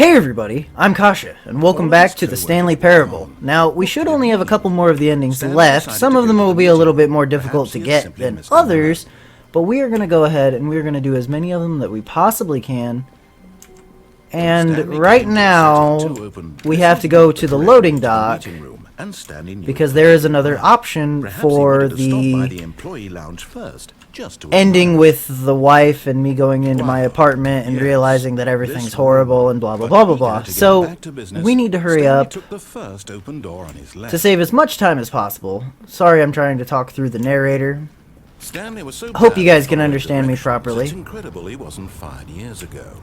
Hey everybody, I'm Kasha, and welcome back to the Stanley Parable. Now, we should only have a couple more of the endings left. Some of them will be a little bit more difficult to get than others, but we are going to go ahead and we're going to do as many of them that we possibly can. And right now, we have to go to the loading dock, because there is another option for the ending with the wife and me going into my apartment and realizing that everything's horrible and blah blah blah blah blah. So we need to hurry up to save as much time as possible. Sorry, I'm trying to talk through the narrator. Hope you guys can understand me properly. It's incredible he wasn't fired years ago.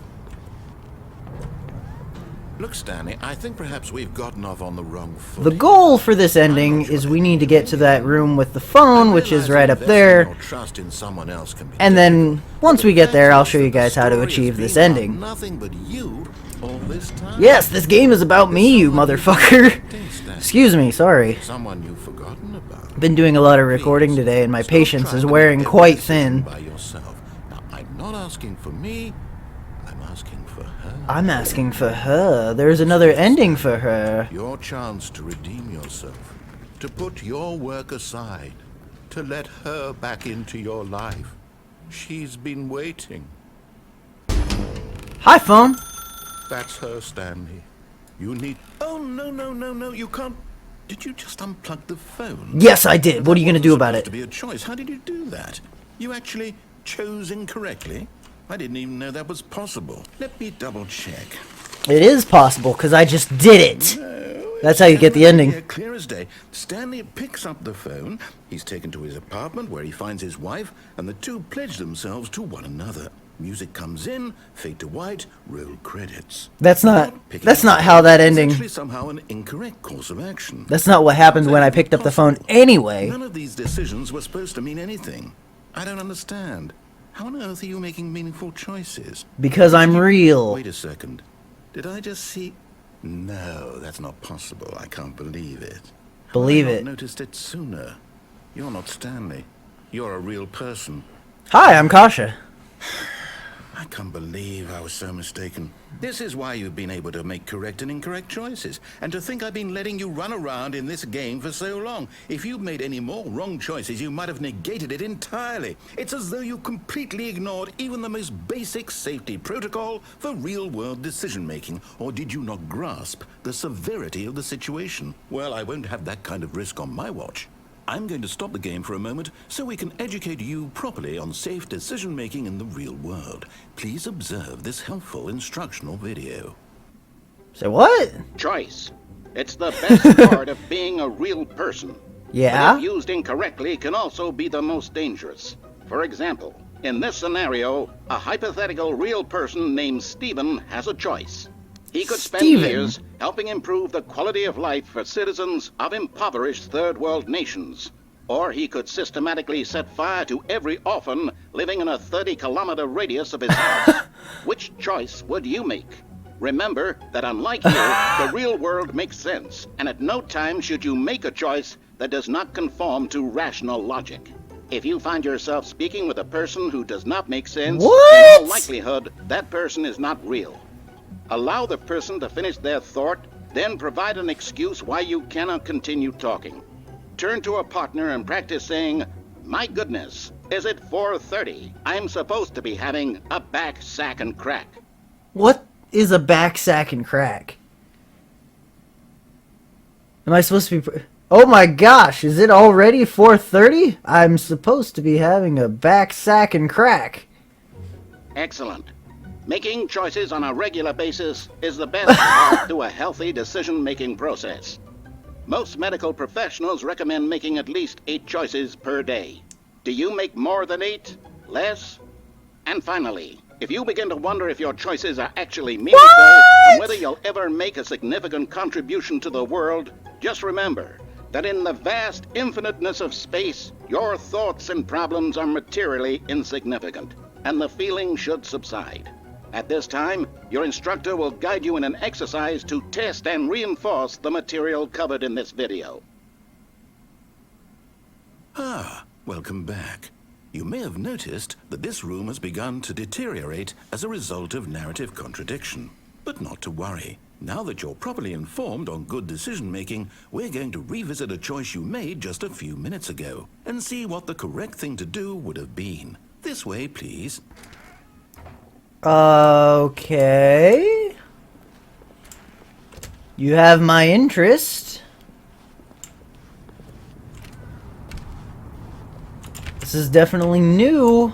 Look, Stanley, I think perhaps we've gotten off on the wrong foot. The goal for this ending is we need to get to that room with the phone, which is right up there. And then, once we get there, I'll show you guys how to achieve this ending. Yes, this game is about me, you motherfucker. Excuse me, sorry. Someone you've forgotten about. Been doing a lot of recording today, and my patience is wearing quite thin. Now, I'm not asking for me. I'm asking for her. I'm asking for her. There's another ending for her. Your chance to redeem yourself, to put your work aside, to let her back into your life. She's been waiting. Hi, phone. That's her, Stanley. You need... Oh, no, you can't... Did you just unplug the phone? Yes, I did. What are you going to do about it? To be a choice. How did you do that? You actually chose incorrectly? I didn't even know that was possible. Let me double check. It is possible, because I just did it. No, that's how you get the ending. Clear as day. Stanley picks up the phone. He's taken to his apartment where he finds his wife, and the two pledge themselves to one another. Music comes in, fade to white, roll credits. That's not how that ending... It's actually somehow an incorrect course of action. That's not what happened when I picked up the phone anyway. None of these decisions were supposed to mean anything. I don't understand. How on earth are you making meaningful choices? Because I'm real. Wait a second. Did I just see... No, that's not possible. I can't believe it. Believe How have I it. not noticed it sooner? You're not Stanley. You're a real person. Hi, I'm Kasha. I can't believe I was so mistaken. This is why you've been able to make correct and incorrect choices. And to think I've been letting you run around in this game for so long. If you'd made any more wrong choices, you might have negated it entirely. It's as though you completely ignored even the most basic safety protocol for real-world decision-making. Or did you not grasp the severity of the situation? Well, I won't have that kind of risk on my watch. I'm going to stop the game for a moment so we can educate you properly on safe decision-making in the real world. Please observe this helpful instructional video. Say what? Choice. It's the best part of being a real person. Yeah? But if used incorrectly, can also be the most dangerous. For example, in this scenario, a hypothetical real person named Stephen has a choice. He could spend years helping improve the quality of life for citizens of impoverished third world nations. Or he could systematically set fire to every orphan living in a 30-kilometer radius of his house. Which choice would you make? Remember that unlike here, the real world makes sense, and at no time should you make a choice that does not conform to rational logic. If you find yourself speaking with a person who does not make sense, in all likelihood, that person is not real. Allow the person to finish their thought, then provide an excuse why you cannot continue talking. Turn to a partner and practice saying, "My goodness, is it 4:30? I'm supposed to be having a back sack and crack." What is a back sack and crack? Am I supposed to be... Oh my gosh, is it already 4:30? I'm supposed to be having a back sack and crack. Excellent. Making choices on a regular basis is the best path to a healthy decision-making process. Most medical professionals recommend making at least 8 choices per day. Do you make more than 8? Less? And finally, if you begin to wonder if your choices are actually meaningful and whether you'll ever make a significant contribution to the world, just remember that in the vast infiniteness of space, your thoughts and problems are materially insignificant, and the feeling should subside. At this time, your instructor will guide you in an exercise to test and reinforce the material covered in this video. Welcome back. You may have noticed that this room has begun to deteriorate as a result of narrative contradiction. But not to worry. Now that you're properly informed on good decision-making, we're going to revisit a choice you made just a few minutes ago and see what the correct thing to do would have been. This way, please. Okay. You have my interest. This is definitely new.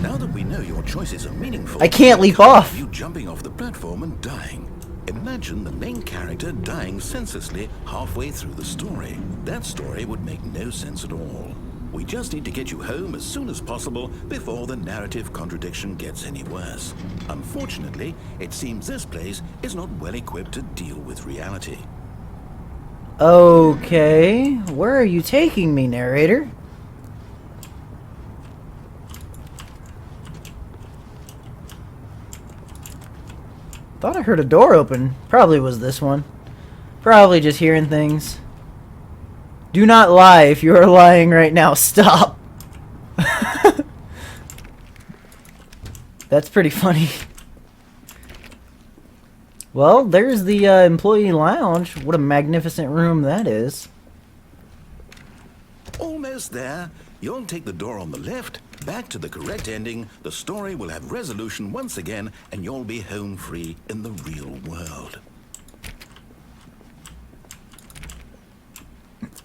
Now that we know your choices are meaningful, I can't leap off. You jumping off the platform and dying. Imagine the main character dying senselessly halfway through the story. That story would make no sense at all. We just need to get you home as soon as possible before the narrative contradiction gets any worse. Unfortunately, it seems this place is not well equipped to deal with reality. Okay. Where are you taking me, narrator? Thought I heard a door open. Probably was this one. Probably just hearing things. Do not lie. If you are lying right now, stop. That's pretty funny. Well, there's the employee lounge. What a magnificent room that is. Almost there. You'll take the door on the left, back to the correct ending, the story will have resolution once again, and you'll be home free in the real world.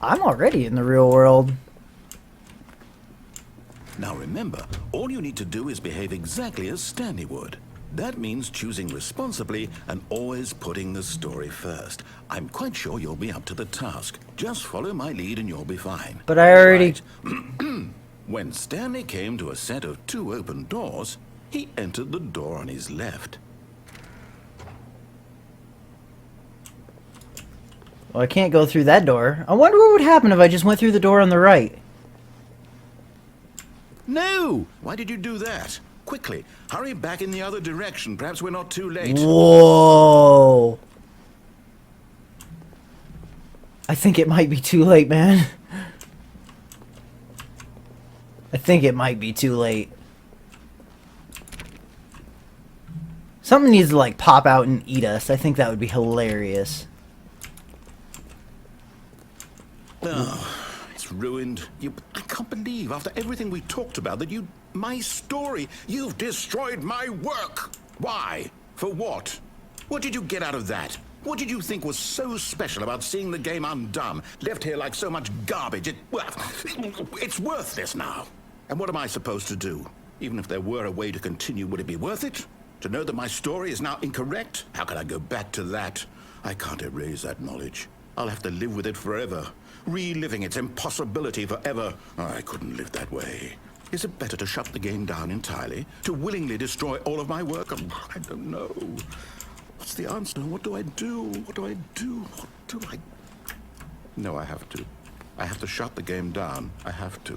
I'm already in the real world. Now remember, all you need to do is behave exactly as Stanley would. That means choosing responsibly and always putting the story first. I'm quite sure you'll be up to the task. Just follow my lead and you'll be fine. But I already... Right. When Stanley came to a set of 2 open doors, he entered the door on his left. Well, I can't go through that door. I wonder what would happen if I just went through the door on the right. No! Why did you do that? Quickly, hurry back in the other direction. Perhaps we're not too late. Whoa. I think it might be too late, man. I think it might be too late. Something needs to, like, pop out and eat us. I think that would be hilarious. Oh, it's ruined. I can't believe, after everything we talked about, that you... My story. You've destroyed my work. Why? For what? What did you get out of that? What did you think was so special about seeing the game undone? Left here like so much garbage. It's worthless now. And what am I supposed to do? Even if there were a way to continue, would it be worth it? To know that my story is now incorrect? How can I go back to that? I can't erase that knowledge. I'll have to live with it forever. Reliving its impossibility forever. Oh, I couldn't live that way. Is it better to shut the game down entirely? To willingly destroy all of my work? I don't know. What's the answer? What do I do? What do I do? What do I... No, I have to. I have to shut the game down. I have to.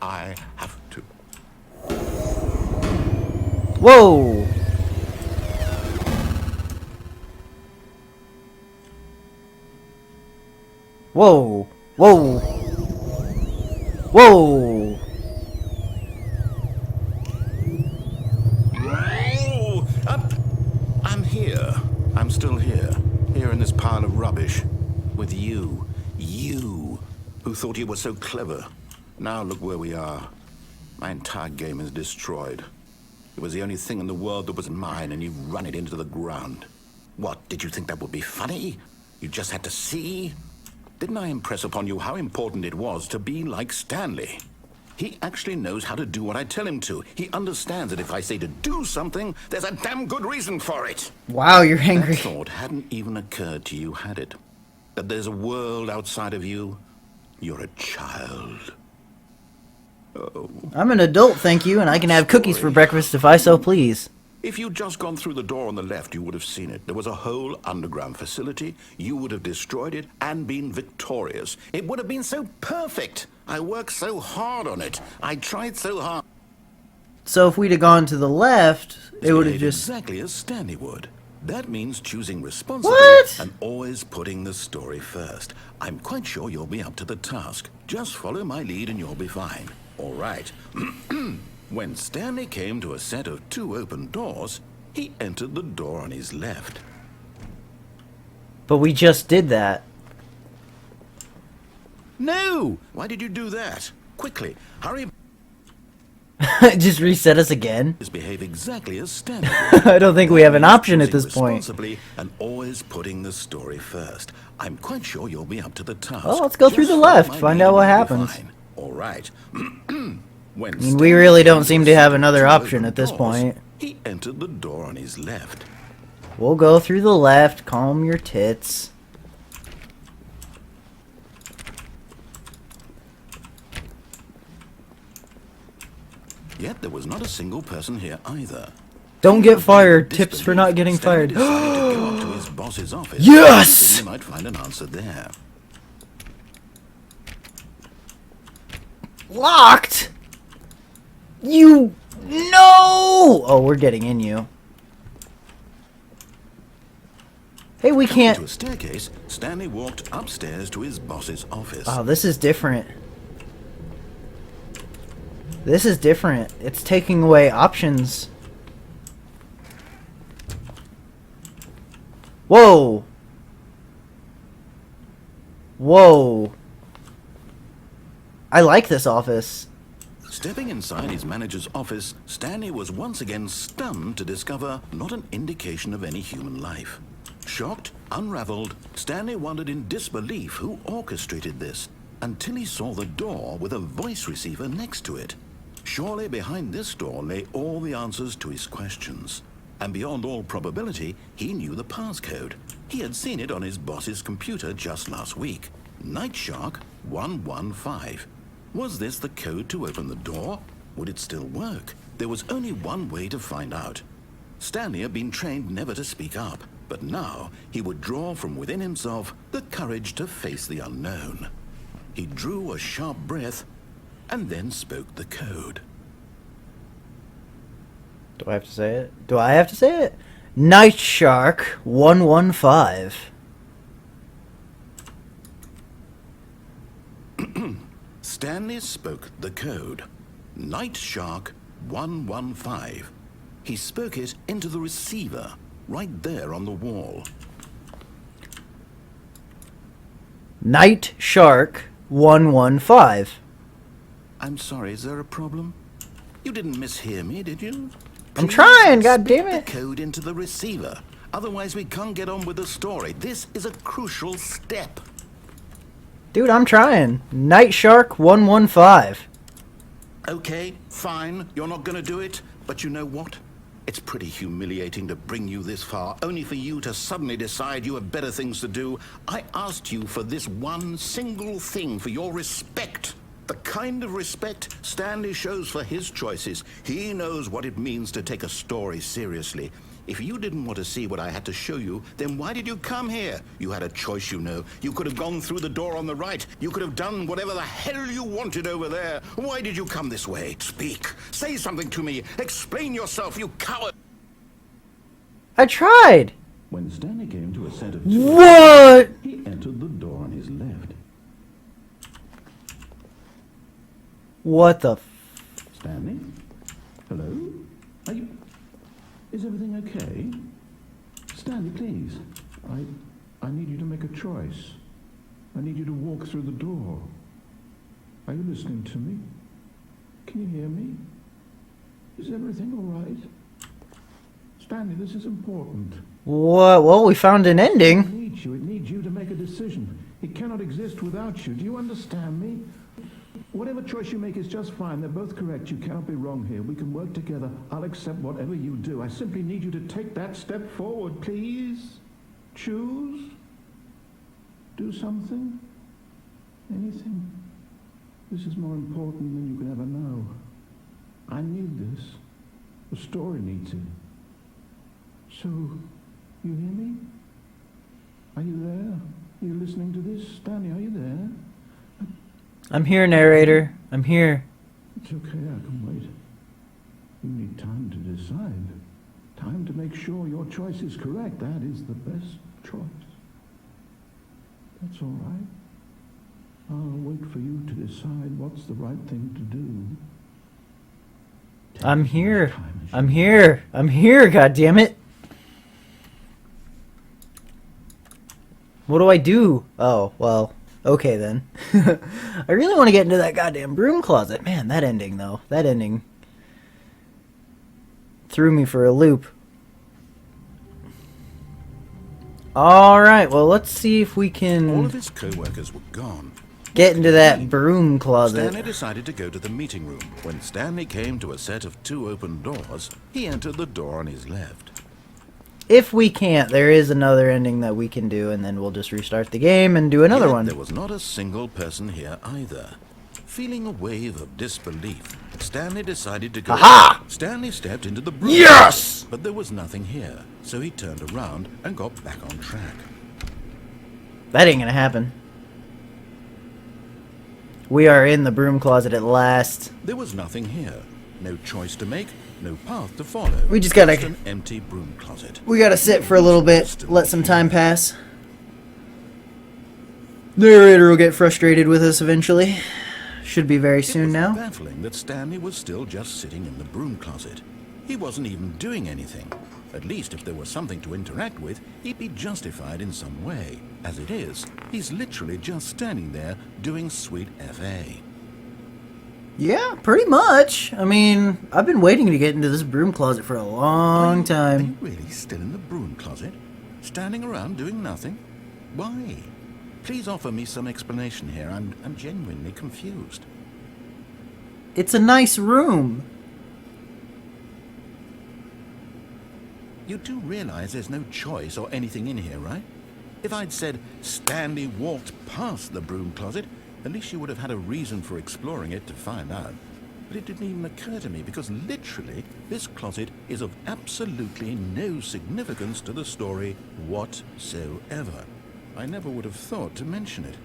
I have to. Whoa! Whoa! Whoa! Whoa! I'm here. I'm still here. Here in this pile of rubbish. With you. You. Who thought you were so clever. Now look where we are. My entire game is destroyed. It was the only thing in the world that was mine, and you've run it into the ground. What, did you think that would be funny? You just had to see? Didn't I impress upon you how important it was to be like Stanley? He actually knows how to do what I tell him to. He understands that if I say to do something, there's a damn good reason for it. Wow, you're angry. That thought hadn't even occurred to you, had it? That there's a world outside of you? You're a child. Oh. I'm an adult, thank you, and I can have cookies for breakfast if I so please. If you'd just gone through the door on the left, you would have seen it. There was a whole underground facility. You would have destroyed it and been victorious. It would have been so perfect. I worked so hard on it. I tried so hard. So if we'd have gone to the left, it would have just... Exactly as Stanley would. That means choosing responsibly and always putting the story first. I'm quite sure you'll be up to the task. Just follow my lead and you'll be fine. All right. When Stanley came to a set of 2 open doors, he entered the door on his left. But we just did that. No! Why did you do that? Quickly, hurry. Just reset us again. Behave exactly as Stanley. I don't think we have an option at this point. Responsibly and always putting the story first. I'm quite sure you'll be up to the task. Oh, let's go through the left, find out what happens. All right. When I mean, we really don't seem to have another option at this point. He entered the door on his left. We'll go through the left, calm your tits. Yet there was not a single person here either. Don't get fired. Tips for not getting fired. Stanley decided to go up to his boss's office. Yes! He might find an answer there. Locked? You... No! Oh, we're getting in you. Hey, we can't... To a staircase, Stanley walked upstairs to his boss's office. Oh, this is different. This is different. It's taking away options. Whoa! Whoa. I like this office. Stepping inside his manager's office, Stanley was once again stunned to discover not an indication of any human life. Shocked, unraveled, Stanley wondered in disbelief who orchestrated this, until he saw the door with a voice receiver next to it. Surely behind this door lay all the answers to his questions. And beyond all probability, he knew the passcode. He had seen it on his boss's computer just last week. Night Shark 115. Was this the code to open the door? Would it still work? There was only one way to find out. Stanley had been trained never to speak up, but now he would draw from within himself the courage to face the unknown. He drew a sharp breath and then spoke the code. Do I have to say it? Do I have to say it? Night Shark 115. Stanley spoke the code. Night Shark 115. He spoke it into the receiver, right there on the wall. Night Shark 115. I'm sorry, is there a problem? You didn't mishear me, did you? I'm trying, Speak goddammit. the code into the receiver. Otherwise, we can't get on with the story. This is a crucial step. Dude, I'm trying. Night Shark 115. Okay, fine. You're not going to do it. But you know what? It's pretty humiliating to bring you this far, only for you to suddenly decide you have better things to do. I asked you for this one single thing, for your respect. The kind of respect Stanley shows for his choices. He knows what it means to take a story seriously. If you didn't want to see what I had to show you, then why did you come here? You had a choice, you know. You could have gone through the door on the right. You could have done whatever the hell you wanted over there. Why did you come this way? Speak. Say something to me. Explain yourself, you coward. I tried. When Stanley came to a set of What? he entered the door on his left. What the Stanley? Hello? Are you... Is everything okay? Stanley, please. I need you to make a choice. I need you to walk through the door. Are you listening to me? Can you hear me? Is everything all right? Stanley, this is important. What? Well, we found an ending. It needs you. It needs you to make a decision. It cannot exist without you. Do you understand me? Whatever choice you make is just fine. They're both correct. You cannot be wrong here. We can work together. I'll accept whatever you do. I simply need you to take that step forward, please. Choose. Do something. Anything. This is more important than you can ever know. I need this. The story needs it. So, you hear me? Are you there? Are you listening to this? Stanley, are you there? I'm here, narrator. I'm here. It's okay, I can wait. You need time to decide. Time to make sure your choice is correct. That is the best choice. That's all right. I'll wait for you to decide what's the right thing to do. I'm here. I'm here. I'm here, goddammit. What do I do? Oh, well, okay then. I really want to get into that goddamn broom closet. Man, that ending, though. That ending threw me for a loop. Alright, well, let's see if we All can of his co-workers were gone. get into that broom closet. Stanley decided to go to the meeting room. When Stanley came to a set of 2 open doors, he entered the door on his left. If we can't, there is another ending that we can do, and then we'll just restart the game and do another Yet one. there was not a single person here either. Feeling a wave of disbelief, Stanley decided to go. Aha! Stanley stepped into the broom. Yes! But there was nothing here, so he turned around and got back on track. That ain't gonna happen. We are in the broom closet at last. There was nothing here. No choice to make, no path to follow. We just gotta- an empty broom closet. We gotta sit for a little bit, let some time pass. Narrator will get frustrated with us eventually. Should be very soon It was now. baffling that Stanley was still just sitting in the broom closet. He wasn't even doing anything. At least if there was something to interact with, he'd be justified in some way. As it is, he's literally just standing there doing sweet FA. Yeah, pretty much. I mean, I've been waiting to get into this broom closet for a long Are time. you really still in the broom closet? Standing around doing nothing? Why? Please offer me some explanation here. I'm genuinely confused. It's a nice room. You do realize there's no choice or anything in here, right? If I'd said Stanley walked past the broom closet, at least you would have had a reason for exploring it to find out. But it didn't even occur to me because literally this closet is of absolutely no significance to the story whatsoever. I never would have thought to mention it.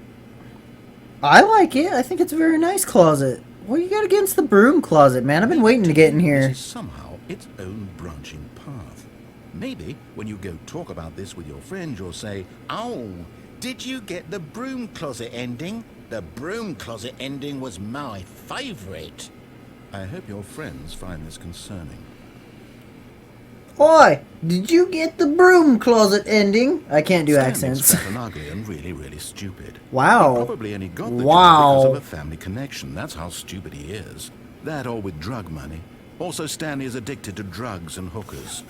I like it. I think it's a very nice closet. What you got against the broom closet, man? I've been waiting to get in This here. is somehow its own branching path. Maybe when you go talk about this with your friends, you'll say, "Oh, did you get the broom closet ending? The broom closet ending was my favorite." I hope your friends find this concerning. Oi, did you get the broom closet ending? I can't do Stanley's accents. fat and ugly and really, really stupid. Wow. He probably only got the job Wow. because of a family connection. That's how stupid he is. That or with drug money. Also, Stanley is addicted to drugs and hookers.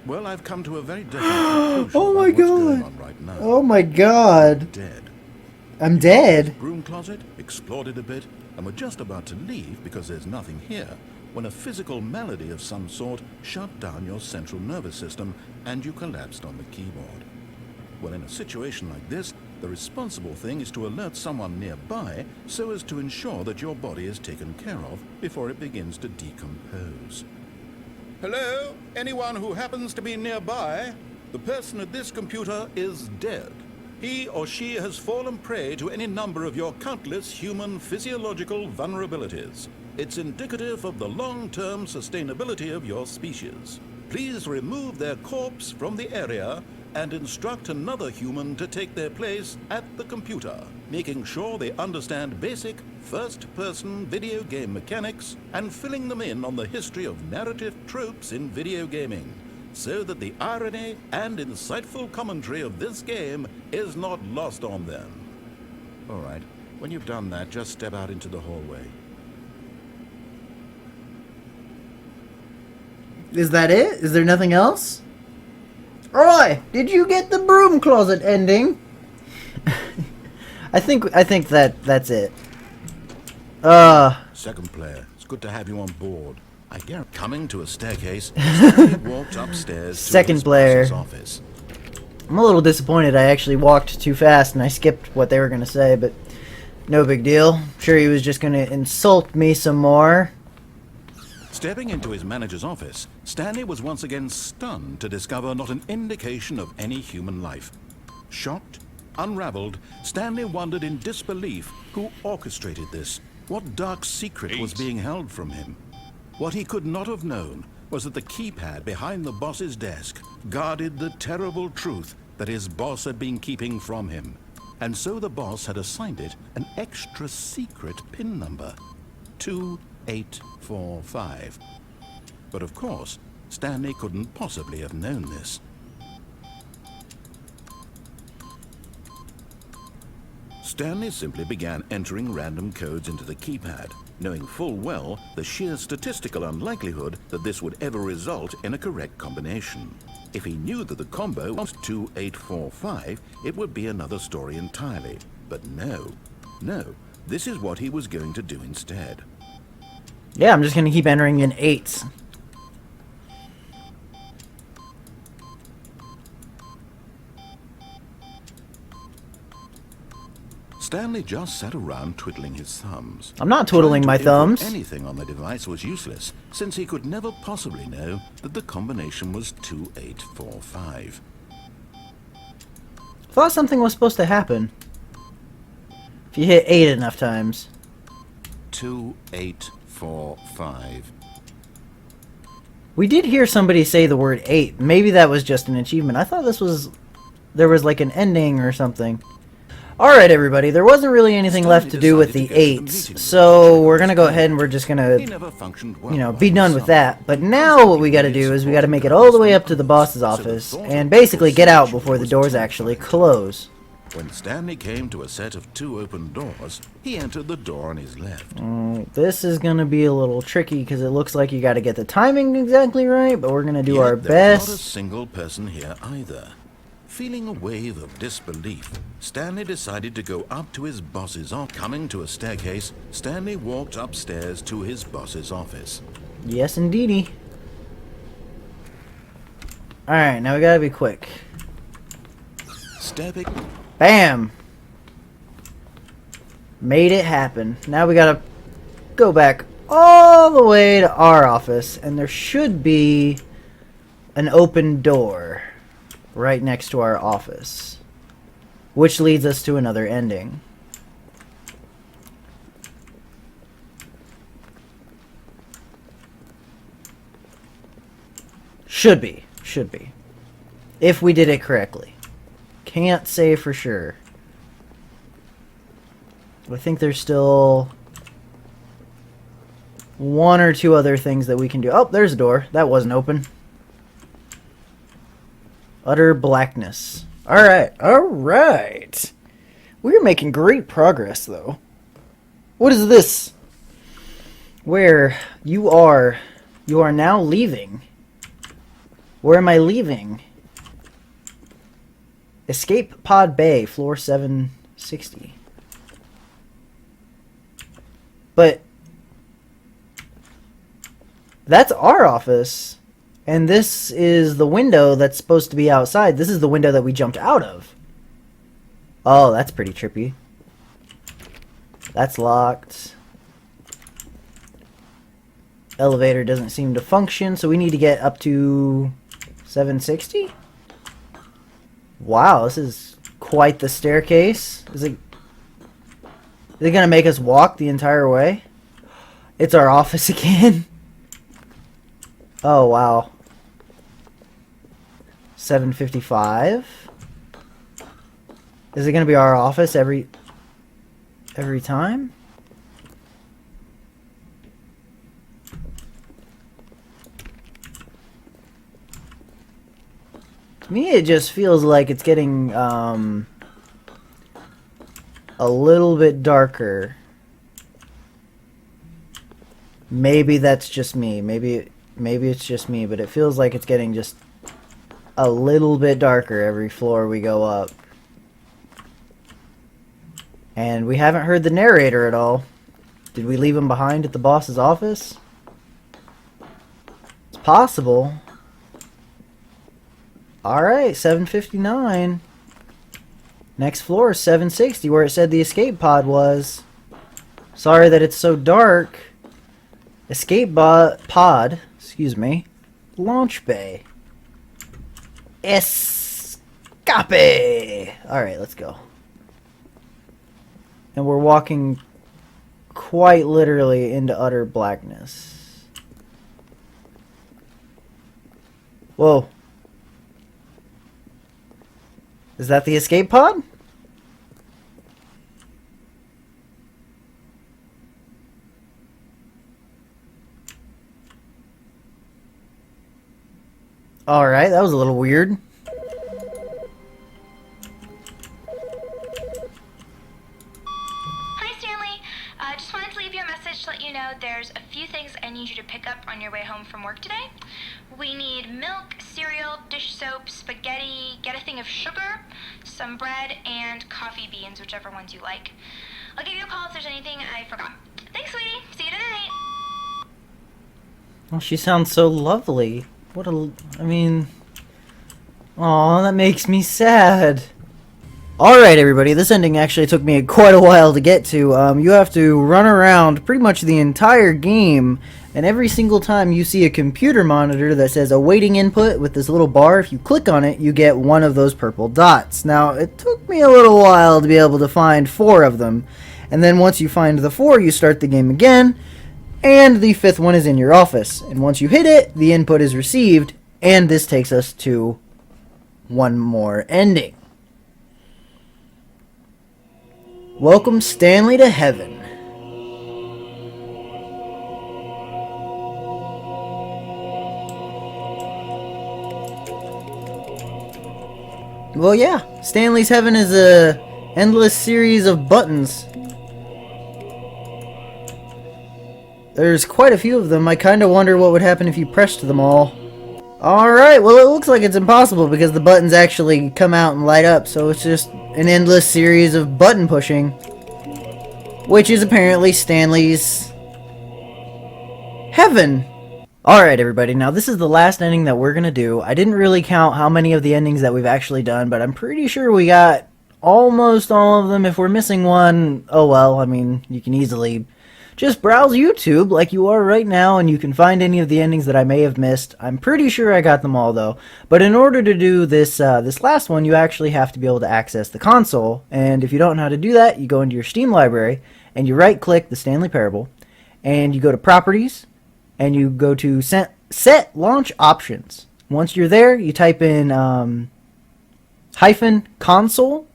Well, I've come to a very different conclusion Oh my about what's going God. on right now. Oh my god. Dead. I'm dead. Broom closet, explored it a bit, and we're just about to leave because there's nothing here, when a physical malady of some sort shut down your central nervous system and you collapsed on the keyboard. Well, in a situation like this, the responsible thing is to alert someone nearby so as to ensure that your body is taken care of before it begins to decompose. Hello? Anyone who happens to be nearby? The person at this computer is dead. He or she has fallen prey to any number of your countless human physiological vulnerabilities. It's indicative of the long-term sustainability of your species. Please remove their corpse from the area and instruct another human to take their place at the computer, making sure they understand basic first-person video game mechanics and filling them in on the history of narrative tropes in video gaming, so that the irony and insightful commentary of this game is not lost on them. All right, when you've done that, just step out into the hallway. Is that it? Is there nothing else? Roy, did you get the broom closet ending? I think that's it. Second player, it's good to have you on board. I guarantee coming to a staircase, he walked upstairs to Second his player. boss's office. I'm a little disappointed. I actually walked too fast and I skipped what they were gonna say, but no big deal. I'm sure he was just gonna insult me some more. Stepping into his manager's office, Stanley was once again stunned to discover not an indication of any human life. Shocked, unraveled, Stanley wondered in disbelief who orchestrated this. What dark secret was being held from him? What he could not have known was that the keypad behind the boss's desk guarded the terrible truth that his boss had been keeping from him. and so the boss had assigned it an extra secret PIN number, 2845. But of course, Stanley couldn't possibly have known this. Stanley simply began entering random codes into the keypad, knowing full well the sheer statistical unlikelihood that this would ever result in a correct combination. If he knew that the combo was 2845, it would be another story entirely. But no, this is what he was going to do instead. Yeah, I'm just going to keep entering in 8s. Stanley just sat around twiddling his thumbs. I'm not twiddling my thumbs. Anything on the device was useless, since he could never possibly know that the combination was 2845. Thought something was supposed to happen. If you hit 8 enough times. 2845. We did hear somebody say the word 8. Maybe that was just an achievement. I thought there was like an ending or something. Alright everybody, there wasn't really anything left to do with the 8s, so we're gonna go ahead and we're just gonna, be done with that. But now what we gotta do is we gotta make it all the way up to the boss's office, and basically get out before the doors actually close. When Stanley came to a set of 2 open doors, he entered the door on his left. This is gonna be a little tricky, because it looks like you gotta get the timing exactly right, but we're gonna do our best. Not a single person here either. Feeling a wave of disbelief, Stanley decided to go up to his boss's office. Coming to a staircase, Stanley walked upstairs to his boss's office. Yes, indeedy. Alright, now we gotta be quick. Stepping. Bam! Made it happen. Now we gotta go back all the way to our office, and there should be an open door right next to our office, which leads us to another ending. Should be. If we did it correctly. Can't say for sure. I think there's still 1 or 2 other things that we can do. Oh, there's a door. That wasn't open. Utter blackness. Alright. We're making great progress, though. What is this? Where you are now leaving. Where am I leaving? Escape Pod Bay, floor 760. But that's our office. And this is the window that's supposed to be outside. This is the window that we jumped out of. Oh, that's pretty trippy. That's locked. Elevator doesn't seem to function, so we need to get up to 760? Wow, this is quite the staircase. Is it gonna make us walk the entire way? It's our office again. Oh, wow. 755. Is it going to be our office every time? To me, it just feels like it's getting a little bit darker. Maybe that's just me. Maybe it's just me, but it feels like it's getting just a little bit darker every floor we go up. And we haven't heard the narrator at all. Did we leave him behind at the boss's office? It's possible. Alright, 759. Next floor is 760, where it said the escape pod was. Sorry that it's so dark. Escape pod, excuse me. Launch bay. Escape! Alright, let's go. And we're walking quite literally into utter blackness. Whoa. Is that the escape pod? Alright, that was a little weird. Hi, Stanley. Just wanted to leave you a message to let you know there's a few things I need you to pick up on your way home from work today. We need milk, cereal, dish soap, spaghetti, get a thing of sugar, some bread, and coffee beans, whichever ones you like. I'll give you a call if there's anything I forgot. Thanks, sweetie. See you tonight. Well, she sounds so lovely. I mean... Aw, that makes me sad. Alright everybody, this ending actually took me quite a while to get to. You have to run around pretty much the entire game, and every single time you see a computer monitor that says awaiting input with this little bar, if you click on it, you get one of those purple dots. Now, it took me a little while to be able to find 4 of them, and then once you find the 4, you start the game again, and the 5th one is in your office. And once you hit it, the input is received, and this takes us to one more ending. Welcome Stanley to heaven. Well, yeah, Stanley's heaven is a endless series of buttons. There's quite a few of them. I kind of wonder what would happen if you pressed them all. Alright, well it looks like it's impossible because the buttons actually come out and light up, so it's just an endless series of button pushing. Which is apparently Stanley's heaven. Alright everybody, now this is the last ending that we're gonna do. I didn't really count how many of the endings that we've actually done, but I'm pretty sure we got almost all of them. If we're missing one, oh well, I mean, you can easily just browse YouTube like you are right now and you can find any of the endings that I may have missed. I'm pretty sure I got them all though. But in order to do this this last one, you actually have to be able to access the console. And if you don't know how to do that, you go into your Steam library and you right click the Stanley Parable and you go to Properties and you go to Set Launch Options. Once you're there, you type in -console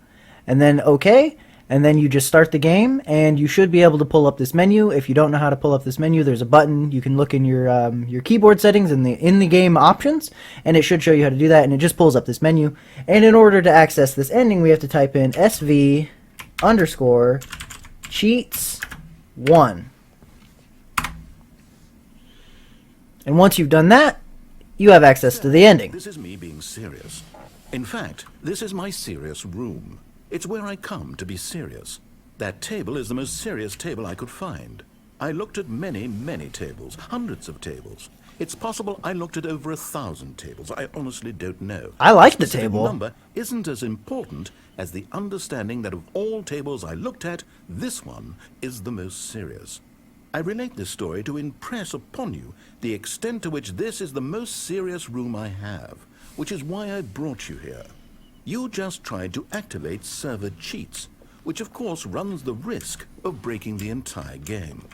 and then OK. And then you just start the game, and you should be able to pull up this menu. If you don't know how to pull up this menu, there's a button. You can look in your keyboard settings in the game options, and it should show you how to do that. And it just pulls up this menu. And in order to access this ending, we have to type in SV_cheats1. And once you've done that, you have access to the ending. This is me being serious. In fact, this is my serious room. It's where I come to be serious. That table is the most serious table I could find. I looked at many, many tables, hundreds of tables. It's possible I looked at over 1,000 tables. I honestly don't know. I like the Specific table. number isn't as important as the understanding that of all tables I looked at, this one is the most serious. I relate this story to impress upon you the extent to which this is the most serious room I have, which is why I brought you here. You just tried to activate server cheats, which of course runs the risk of breaking the entire game.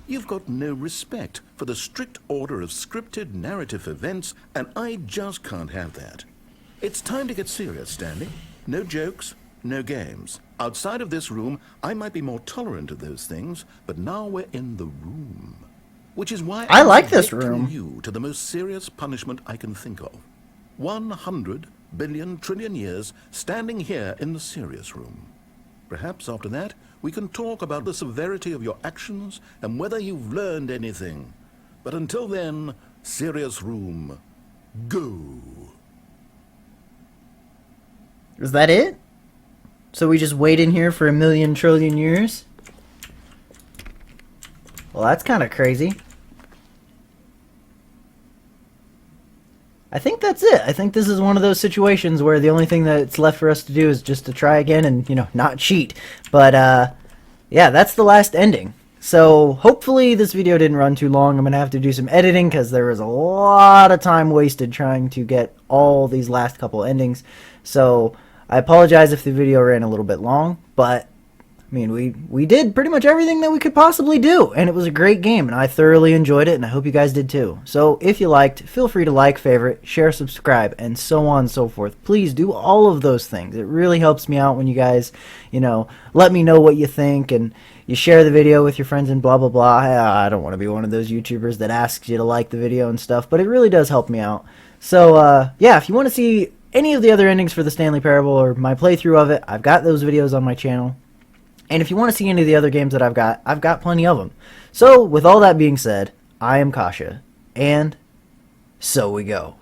You've got no respect for the strict order of scripted narrative events, and I just can't have that. It's time to get serious, Stanley. No jokes, no games. Outside of this room, I might be more tolerant of those things, but now we're in the room. Which is why I like this subjecting room. you to the most serious punishment I can think of. 100 billion trillion years standing here in the serious room. Perhaps after that, we can talk about the severity of your actions and whether you've learned anything. But until then, serious room, go. Is that it? So we just wait in here for 1,000,000 trillion years? Well, that's kind of crazy. I think that's it. I think this is one of those situations where the only thing that's left for us to do is just to try again and, you know, not cheat. But, yeah, that's the last ending. So, hopefully this video didn't run too long. I'm going to have to do some editing because there was a lot of time wasted trying to get all these last couple endings. So, I apologize if the video ran a little bit long, but mean, we did pretty much everything that we could possibly do, and it was a great game, and I thoroughly enjoyed it, and I hope you guys did too. So if you liked, feel free to like, favorite, share, subscribe, and so on and so forth. Please do all of those things. It really helps me out when you guys, let me know what you think, and you share the video with your friends and blah, blah, blah. I don't want to be one of those YouTubers that asks you to like the video and stuff, but it really does help me out. So, yeah, if you want to see any of the other endings for the Stanley Parable or my playthrough of it, I've got those videos on my channel. And if you want to see any of the other games that I've got plenty of them. So, with all that being said, I am Kasha, and so we go.